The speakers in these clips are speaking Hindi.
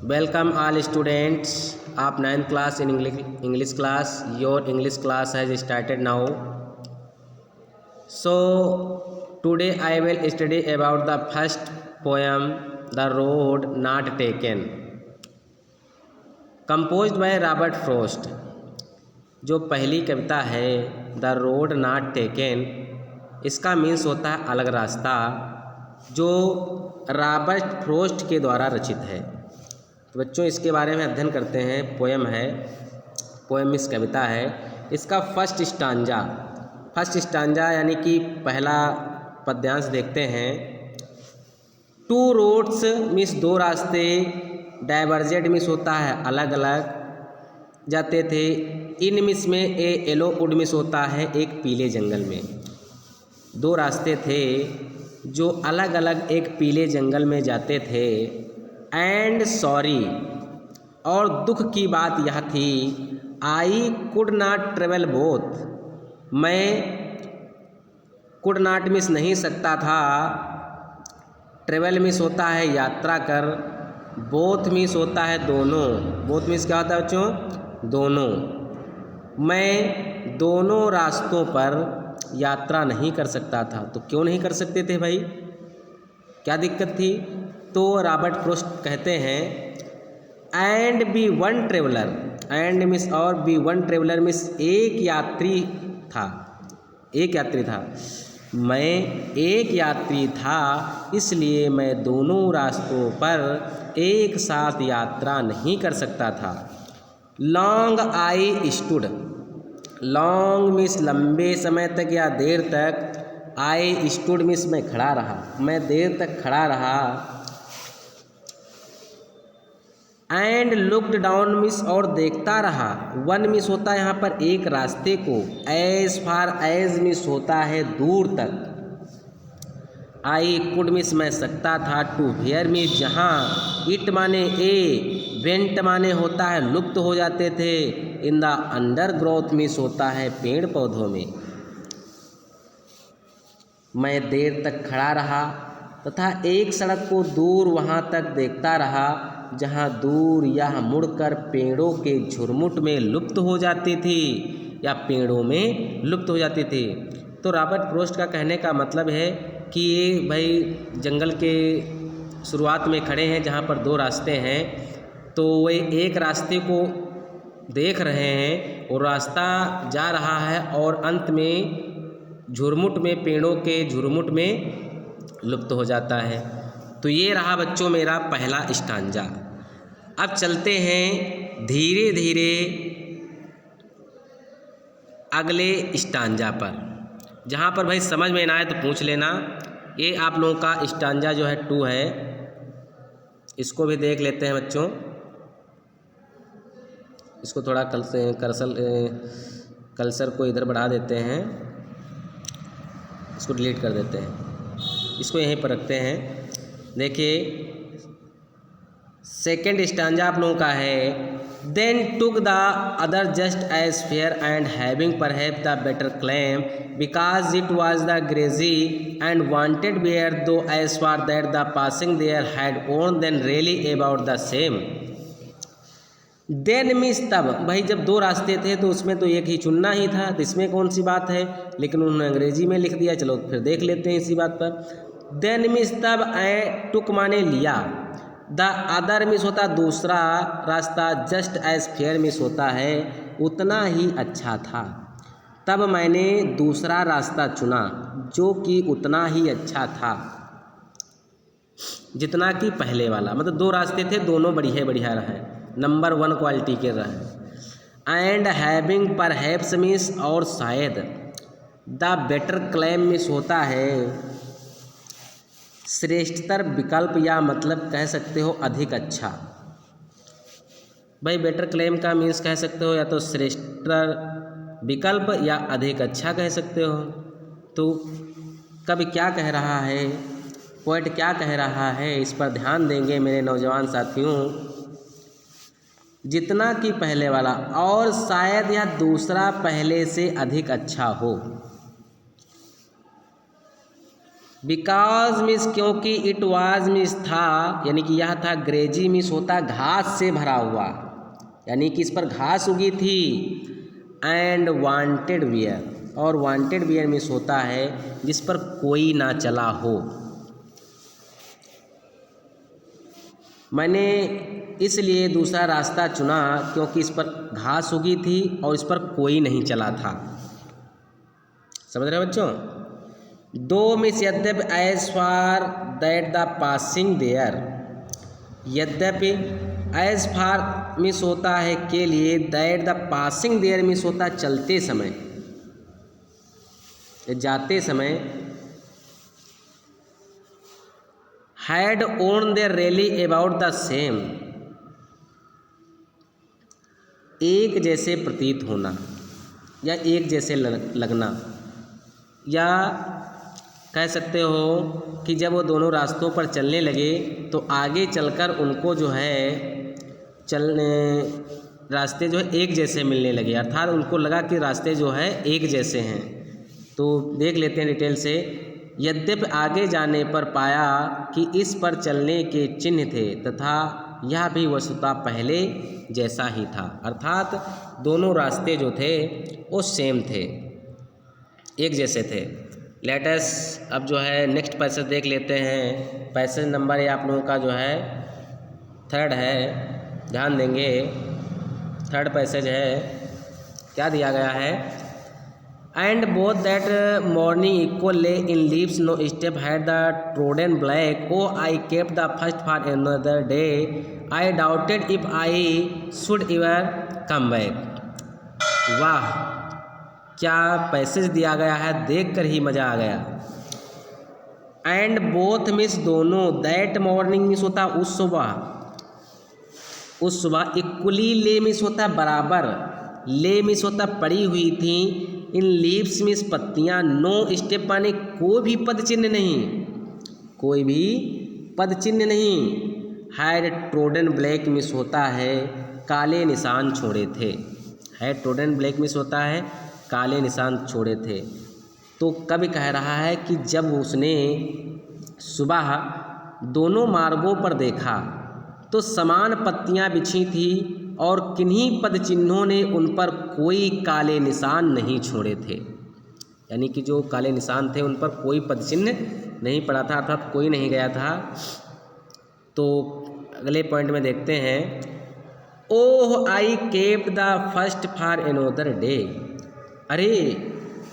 Welcome all students of 9th class in English class. Your English class has started now. So today I will study about the first poem, The Road Not Taken, composed by Robert Frost. जो पहली कविता है द रोड नॉट टेकन, इसका मीन्स होता है अलग रास्ता, जो रॉबर्ट फ्रोस्ट के द्वारा रचित है। तो बच्चों इसके बारे में अध्ययन करते हैं। पोएम मीन्स कविता है। इसका फर्स्ट स्टांजा यानी कि पहला पद्यांश देखते हैं। टू रोड्स मीन्स दो रास्ते, डाइवर्जेंट मीन्स होता है अलग अलग जाते थे। इन मिस में ए येलो वुड मिस होता है एक पीले जंगल में। दो रास्ते थे जो अलग अलग एक पीले जंगल में जाते थे। एंड सॉरी, और दुख की बात यह थी, I could not travel both, मैं कुड नॉट मिस नहीं सकता था। ट्रेवल मिस होता है यात्रा कर, बोथ मिस होता है दोनों। बोथ मिस क्या होता है बच्चों? दोनों। मैं दोनों रास्तों पर यात्रा नहीं कर सकता था। तो क्यों नहीं कर सकते थे भाई, क्या दिक्कत थी? तो रॉबर्ट फ्रोस्ट कहते हैं and be one traveller, and miss और बी वन ट्रेवलर मिस एक यात्री था। मैं एक यात्री था, इसलिए मैं दोनों रास्तों पर एक साथ यात्रा नहीं कर सकता था। Long I stood, long miss लंबे समय तक या देर तक, आई स्टूड मिस मैं खड़ा रहा, मैं देर तक खड़ा रहा। एंड लुक्ड डाउन मिस और देखता रहा। वन मिस होता है यहाँ पर एक रास्ते को, एज फार एज मिस होता है दूर तक। आई कुड मिस मैं सकता था, टू वेयर मिस जहाँ, इट माने ए, वेंट माने होता है लुप्त हो जाते थे। In the under growth miss होता है पेड़ पौधों में। मैं देर तक खड़ा रहा तथा एक सड़क को दूर वहाँ तक देखता रहा जहाँ दूर यह मुड़कर पेड़ों के झुरमुट में लुप्त हो जाती थी या पेड़ों में लुप्त हो जाती थी। तो रॉबर्ट फ्रोस्ट का कहने का मतलब है कि ये भाई जंगल के शुरुआत में खड़े हैं जहाँ पर दो रास्ते हैं, तो वे एक रास्ते को देख रहे हैं और रास्ता जा रहा है और अंत में झुरमुट में, पेड़ों के झुरमुट में लुप्त हो जाता है। तो ये रहा बच्चों मेरा पहला स्टांजा। अब चलते हैं धीरे धीरे अगले स्टांजा पर। जहाँ पर भाई समझ में ना आए तो पूछ लेना। ये आप लोगों का स्टांजा जो है 2 है, इसको भी देख लेते हैं बच्चों। इसको थोड़ा कर्सर को इधर बढ़ा देते हैं, इसको डिलीट कर देते हैं, इसको यहीं पर रखते हैं। देखिए सेकेंड स्टांजा आप लोगों का है, then took the other just as fair and having perhaps the better claim because it was the grassy and wanted wear though as for that the passing there had worn them really about the same. Then means तब, भाई जब दो रास्ते थे तो उसमें तो एक ही चुनना ही था, तो इसमें कौन सी बात है, लेकिन उन्होंने अंग्रेजी में लिख दिया। चलो फिर देख लेते हैं इसी बात पर। देन मीन्स तब, टुक माने लिया, द अदर मिस होता दूसरा रास्ता, जस्ट एज फेयर मिस होता है उतना ही अच्छा था। तब मैंने दूसरा रास्ता चुना जो कि उतना ही अच्छा था जितना कि पहले वाला। मतलब दो रास्ते थे, दोनों बढ़िया रहे, नंबर 1 क्वालिटी के रहे। एंड हैविंग परहैप्स मिस और शायद, द बेटर क्लेम मिस होता है श्रेष्ठतर विकल्प या मतलब कह सकते हो अधिक अच्छा। भाई बेटर क्लेम का मीन्स कह सकते हो या तो श्रेष्ठतर विकल्प या अधिक अच्छा कह सकते हो। तो कवि क्या कह रहा है, पोएट क्या कह रहा है, इस पर ध्यान देंगे मेरे नौजवान साथियों। जितना कि पहले वाला और शायद या दूसरा पहले से अधिक अच्छा हो। बिकॉज मीन्स क्योंकि, इट वाज मीन्स था, यानी कि यह था, ग्रेजी मीन्स होता घास से भरा हुआ, यानी कि इस पर घास उगी थी। एंड वांटेड वियर, और वांटेड वियर मीन्स होता है जिस पर कोई ना चला हो। मैंने इसलिए दूसरा रास्ता चुना क्योंकि इस पर घास उगी थी और इस पर कोई नहीं चला था। समझ रहे बच्चों? दो मीन्स यद्यपि, as far that the passing there, यद्यपि एज फार मीन्स होता है के लिए, that the passing there means होता है चलते समय, जाते समय, had worn there really about the same, एक जैसे प्रतीत होना या एक जैसे लगना, या कह सकते हो कि जब वो दोनों रास्तों पर चलने लगे तो आगे चलकर उनको जो है चलने रास्ते जो है एक जैसे मिलने लगे, अर्थात उनको लगा कि रास्ते जो है एक जैसे हैं। तो देख लेते हैं डिटेल से। यद्यपि आगे जाने पर पाया कि इस पर चलने के चिन्ह थे तथा यह भी वस्तुतः पहले जैसा ही था, अर्थात दोनों रास्ते जो थे वो सेम थे, एक जैसे थे। लेटस अब जो है नेक्स्ट पैसेज देख लेते हैं। पैसेज नंबर ये आप लोगों का जो है 3 है, ध्यान देंगे। 3 पैसेज है, क्या दिया गया है? And both that morning equal lay in leaves no step had the trodden black, oh I kept the first for another day, I doubted if I should ever come back. वाह, क्या पैसेज दिया गया है, देख कर ही मज़ा आ गया। एंड बोथ मीन्स दोनों, दैट मॉर्निंग मीन्स होता उस सुबह, उस सुबह, इक्वली ले मीन्स होता बराबर, ले मीन्स होता पड़ी हुई थी, इन लीव्स मीन्स पत्तियाँ, नो स्टेप माने कोई भी पद चिन्ह नहीं, कोई भी पद चिन्ह नहीं, हैड ट्रोडन ब्लैक मीन्स होता है काले निशान छोड़े थे, हैड ट्रोडन ब्लैक मीन्स होता है काले निशान छोड़े थे। तो कवि कह रहा है कि जब उसने सुबह दोनों मार्गों पर देखा तो समान पत्तियां बिछी थी और किन्हीं पद चिन्हों ने उन पर कोई काले निशान नहीं छोड़े थे, यानी कि जो काले निशान थे उन पर कोई पद चिन्ह नहीं पड़ा था, अर्थात कोई नहीं गया था। तो अगले पॉइंट में देखते हैं, oh I kept the first for another day. अरे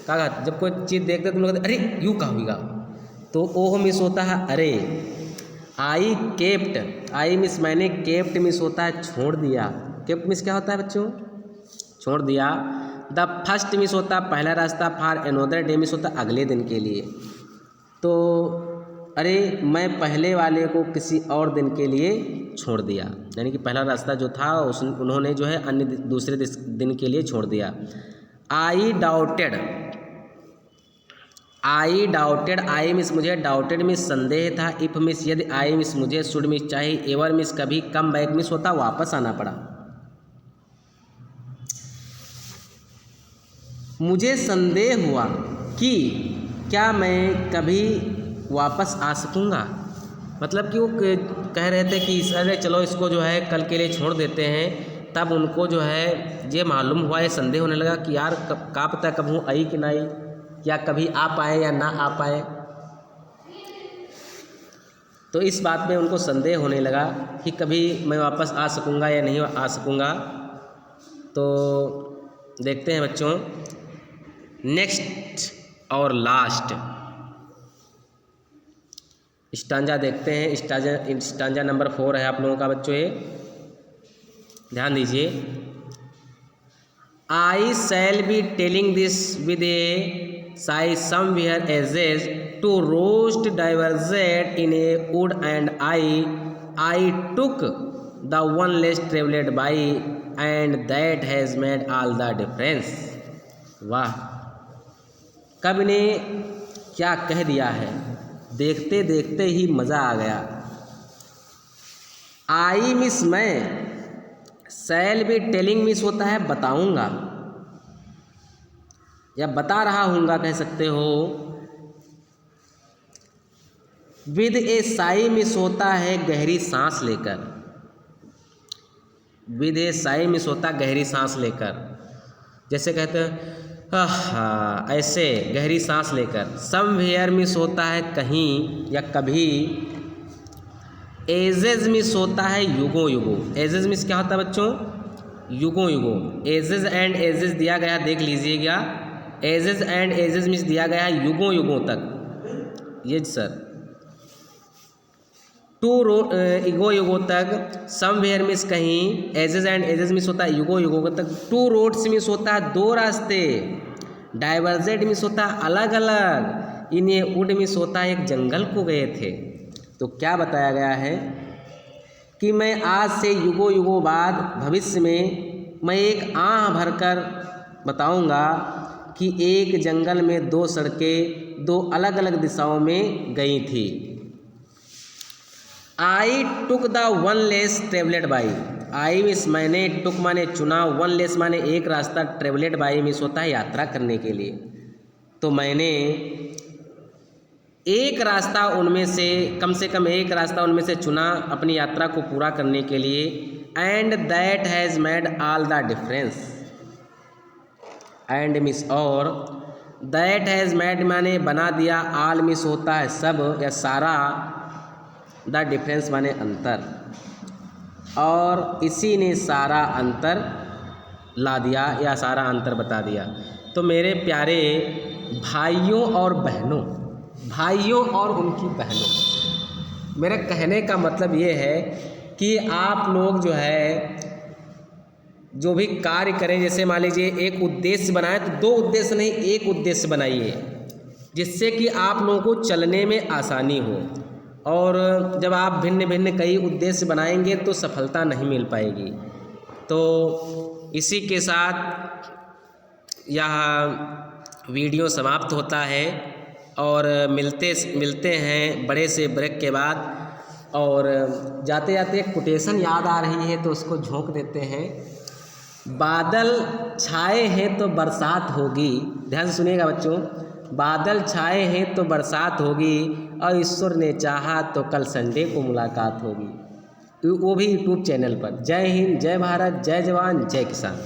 कहा, जब कोई चीज़ देखते तुम लोग अरे यूँ कहा होगा, तो ओह मिस होता है अरे, आई केप्ट, आई मिस मैंने, केप्ट मिस होता है छोड़ दिया, केप्ट मिस क्या होता है बच्चों? छोड़ दिया। द फर्स्ट मिस होता है पहला रास्ता, फॉर अनदर डे मिस होता है अगले दिन के लिए। तो अरे मैं पहले वाले को किसी और दिन के लिए छोड़ दिया, यानी कि पहला रास्ता जो था उन्होंने जो है अन्य दूसरे दिन के लिए छोड़ दिया। आई doubted, I doubted, I miss मुझे, डाउटेड मिस संदेह था, इफ मिस यदि, आई मिस मुझे, शुड मिस चाहिए, एवर मिस कभी, कम बैक मिस होता वापस आना पड़ा। मुझे संदेह हुआ कि क्या मैं कभी वापस आ सकूँगा, मतलब कि वो कह रहे थे कि अरे चलो इसको जो है कल के लिए छोड़ देते हैं। तब उनको जो है ये मालूम हुआ, ये संदेह होने लगा कि यार क्या पता कब हूँ आई कि नहीं, या कभी आ पाए या ना आ पाए। तो इस बात में उनको संदेह होने लगा कि कभी मैं वापस आ सकूँगा या नहीं आ सकूँगा। तो देखते हैं बच्चों नेक्स्ट और लास्ट स्टांजा देखते हैं। स्टांजा नंबर 4 है आप लोगों का बच्चों, ये ध्यान दीजिए। I shall be telling this with a sigh somewhere ages two रोस्ट diverged in a wood and I took the one less travelled by and that has made all the difference. वाह, कवि ने क्या कह दिया है, देखते देखते ही मज़ा आ गया। आई मिस मैं, शैल बी टेलिंग मिस होता है बताऊंगा या बता रहा हूँगा, कह सकते हो। विद ए साई मिस होता है गहरी सांस लेकर। विद ए साई मिस होता गहरी सांस लेकर, जैसे कहते हैं ऐसे गहरी सांस लेकर। समवेयर मिस होता है कहीं या कभी। एजेज मिस होता है युगों युगों। एजेज मिस क्या होता है बच्चों? युगों युगों। एजेज एंड एजेज दिया गया, देख लीजिएगा। एजेज एंड एजेज मिस दिया गया है युगों युगों तक। ये सर टू युगों युगों तक। समवेयर मिस कहीं। एजेज एंड एजेज मिस होता है युगों युगों तक। टू रोड्स मिस होता है दो रास्ते। डाइवर्जेंट मिस होता है अलग अलग। इन्हें वुड मिस होता है एक जंगल को गए थे। तो क्या बताया गया है कि मैं आज से युगों युगों बाद भविष्य में मैं एक आह भरकर बताऊंगा कि एक जंगल में दो सड़कें दो अलग अलग दिशाओं में गई थी। I took the one less travelled by. I miss मैंने, टुक माने चुना, वन लेस माने एक रास्ता, ट्रेवलेड बाई मिस होता है यात्रा करने के लिए। तो मैंने एक रास्ता उनमें से कम एक रास्ता उनमें से चुना अपनी यात्रा को पूरा करने के लिए। And that has made all the difference. And miss और, दैट हैज़ मेड माने बना दिया, ऑल मिस होता है सब या सारा, द डिफरेंस माने अंतर, और इसी ने सारा अंतर ला दिया या सारा अंतर बता दिया। तो मेरे प्यारे भाइयों और बहनों, भाइयों और उनकी बहनों, मेरे कहने का मतलब ये है कि आप लोग जो है जो भी कार्य करें, जैसे मान लीजिए एक उद्देश्य बनाए तो दो उद्देश्य नहीं एक उद्देश्य बनाइए, जिससे कि आप लोगों को चलने में आसानी हो। और जब आप भिन्न भिन्न कई उद्देश्य बनाएंगे तो सफलता नहीं मिल पाएगी। तो इसी के साथ यह वीडियो समाप्त होता है और मिलते हैं बड़े से ब्रेक के बाद। और जाते जाते एक कोटेशन याद आ रही है तो उसको झोंक देते हैं। बादल छाए हैं तो बरसात होगी। ध्यान से सुनिएगा बच्चों। बादल छाए हैं तो बरसात होगी और ईश्वर ने चाहा तो कल संडे को मुलाकात होगी, वो भी यूट्यूब चैनल पर। जय हिंद, जय भारत, जय जवान, जय किसान।